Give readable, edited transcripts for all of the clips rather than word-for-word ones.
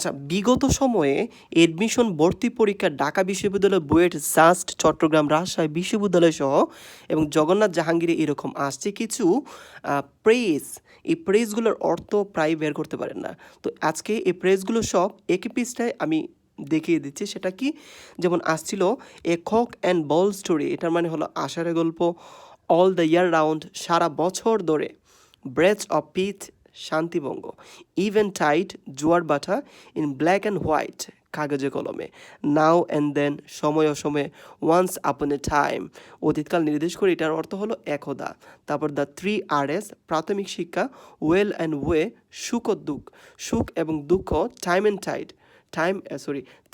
আচ্ছা, বিগত সময়ে এডমিশন ভর্তি পরীক্ষা ঢাকা বিশ্ববিদ্যালয়, বুয়েট, জাস্ট, চট্টগ্রাম, রাজশাহী বিশ্ববিদ্যালয় সহ এবং জগন্নাথ জাহাঙ্গীরে এরকম আসছে কিছু প্রেস। এই প্রেসগুলোর অর্থ প্রায় বের করতে পারেন না। তো আজকে এই প্রেসগুলো সব একই পৃষ্ঠায় আমি দেখিয়ে দিচ্ছি। সেটা কি? যেমন আসছিল a cock and bull story, এটার মানে হলো আষাঢ়ে গল্প। অল দ্য ইয়ার রাউন্ড, সারা বছর ধরে। ব্রেথ অফ পিথ, শান্তিভঙ্গ। ইভেন টাইট, জোয়ার বাটা। ইন ব্ল্যাক অ্যান্ড হোয়াইট, কাগজে কলমে। নাও অ্যান্ড দেন, সময় অসময়ে। ওয়ান্স আপন এ টাইম, অতীতকাল নির্দেশ করে, এটার অর্থ হলো একদা। তারপর দ্য 3 Rs, প্রাথমিক শিক্ষা। ওয়েল অ্যান্ড ওয়ে, সুখ ও দুঃখ, সুখ এবং দুঃখ। Time and tide,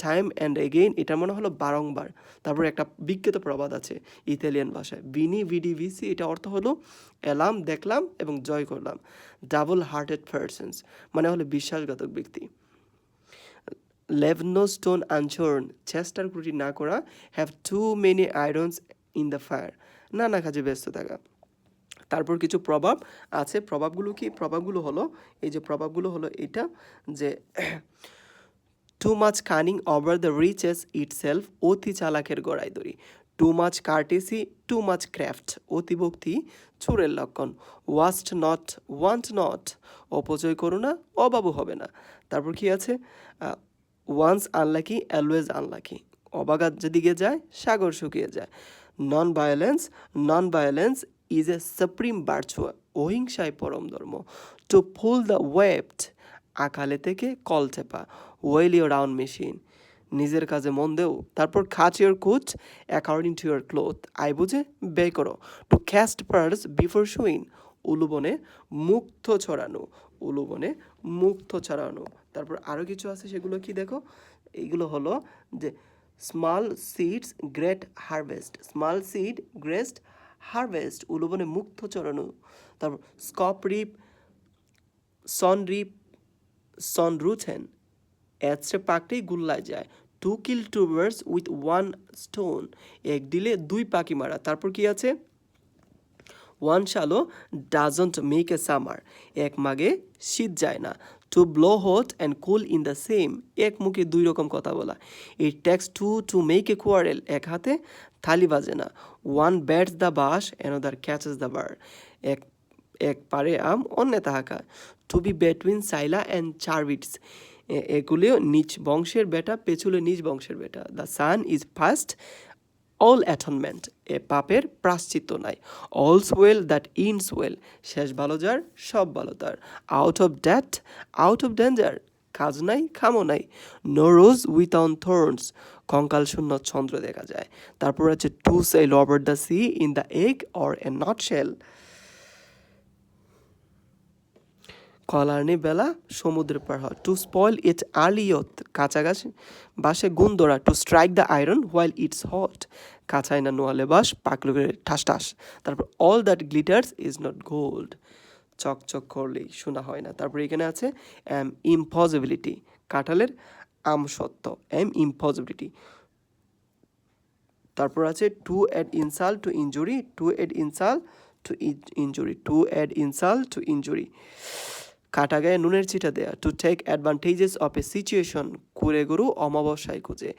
time and again, এটা মনে হলো বারংবার। তারপর একটা বিখ্যাত প্রবাদ আছে ইতালিয়ান ভাষায়, ভিনি ভিডি ভিসি, এটা অর্থ হলো এলাম, দেখলাম এবং জয় করলাম। ডাবল হার্টেড পারসনস, মানে হলো বিশ্বাসঘাতক ব্যক্তি। লেভ নো স্টোন আনচোর্ন, চেষ্টার ত্রুটি না করা। Have to many irons in the fire, নানা কাজে ব্যস্ত থাকা। তারপর কিছু প্রভাব আছে। প্রভাবগুলো কি? প্রভাবগুলো হলো এটা যে too much cunning over the reaches itself, অতি চালাকের গড়াই দড়ি। Too much courtesy, too much craft, অতিভক্তি চোরের লক্ষণ। ওয়ান্ট নট, অপচয় করো না, অভাবও হবে না। তারপর কি আছে? ওয়ান্স আনলাকি, অলওয়েজ আনলাকি, অবাগাত যেদিকে যায় সাগর শুকিয়ে যায়। Non violence is a supreme virtue, অহিংসায় পরম ধর্ম। টু পুল দ্য ওয়েবড, আকালে থেকে কল চেপা। ওয়েল ইউর রাউন্ড মেশিন, নিজের কাজে মন দেও। তারপর খাচ ইউর কুচ according to your cloth, I বুঝে ব্যয় করো। টু ক্যাস্ট পার্স বিফোর শুইন, উলুবনে মুক্ত ছড়ানো। তারপর আরও কিছু আছে, সেগুলো কি দেখো? এইগুলো হলো যে স্মল সিডস গ্রেট হারভেস্ট, উলুবনে মুক্ত ছড়ানো। তারপর স্কপ রিপ, সনরুথেন, এত্রে পাকড়েই গুল্লায় যায়। To kill two birds with one stone, এক দিলে দুই পাখি মারা। তারপর কি আছে? One swallow doesn't make a summer, এক মাগে শীত যায় না। To blow hot and cool in the same, এক মুখে দুই রকম কথা বলা। It takes to make a quarrel, এক হাতে থালি বাজে না। One beats the bush, another catches the bird, এক পারে আম, অন্য তাহা খায়। Two B between Scylla and Charybdis, এগুলিও নিজ বংশের বেটা, পেছুলে নিজ বংশের বেটা। The sin is past all atonement, এ পাপের প্রাশ্চিত্য নাই। All's well that ends well, শেষ ভালো যার সব ভালো তার। আউট অফ ডেঞ্জার, কাজ নাই খামো নাই। নো রোজ উইথাউট থর্নস, কঙ্কাল শূন্য চন্দ্র দেখা যায়। তারপর আছে to sail over the sea in the egg or a nutshell, কলার্নি বেলা সমুদ্রের পার হয়। টু স্পয়েল ইট আর্লিয়ত, কাছাকাছি বাসে গুণ ধরা। To strike the iron while it's hot, কাছায় না নোয়ালে বাস, পাকলে ঠাস ঠাস। তারপর all that glitters is not gold, চকচক করলেই শোনা হয় না। তারপর এখানে আছে ইম্পসিবিলিটি, কাঁঠালের আমসত্ত্ব, ইম্পসিবিলিটি। তারপর আছে to add insult to injury, কাটা গায়ে নুনের ছিটা দেয়া। To take advantages of a situation, কুড়ে গরু অমাবস্যায় খুঁজে।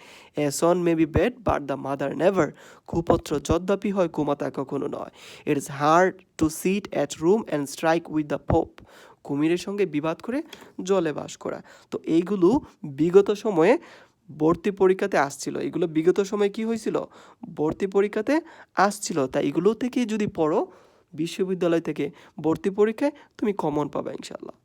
A son may be bad but the mother never, কুপত্র যদ্যপি হয় কুমাতা কখনো নয়। It is hard to sit at Rome and strike with the Pope, কুমিরের সঙ্গে বিবাদ করে জলে বাস করা। তো এইগুলো বিগত সময়ে ভর্তি পরীক্ষাতে আসছিল। এগুলো বিগত সময়ে কি হয়েছিল? ভর্তি পরীক্ষাতে আসছিল। তাই এগুলো থেকে যদি পড়ো বিশ্ববিদ্যালয় থেকে ভর্তি পরীক্ষায় তুমি কমন পাবে ইনশাল্লাহ।